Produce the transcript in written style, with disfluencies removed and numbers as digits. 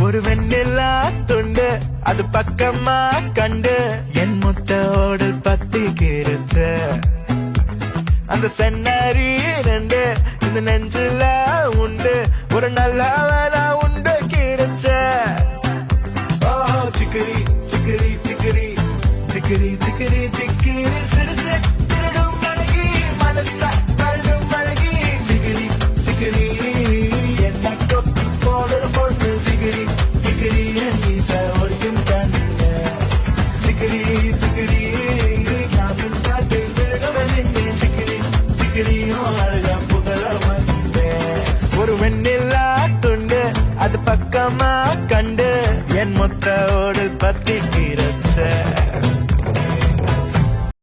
ஒரு வெண்ணிலா துண்டு அது பக்கமா கண்டு என் முட்டோடல் பத்தி கிருச்ச அந்த சென்னாரி ரெண்டு இந்த நெஞ்சில உண்டு ஒரு நல்ல வேலை உண்டு கிருச்ச சிக்கரி சிக்கரி சிக்கரி சிக்கரி சிக்கரி சிக்கரி சிரிச்சு திருடும் அழகி மனசா கழுடும் அழகி சிக்கரி சிக்கரி என்ன கொத்தி போடுற பொண்ணு சிக்கரி சிக்கரி நீச ஒடிக்கும் கண்ணுங்க சிக்கரி சிக்கரி காப்பின் காட்டு திருடவனிங்க சிக்கரி சிக்கரியும் அழகா புகழ வந்தேன் ஒரு வெண்ணிலா துண்டு அது பக்கமா கண்டு என் மொத்த ஓடல் பத்திக்கிறது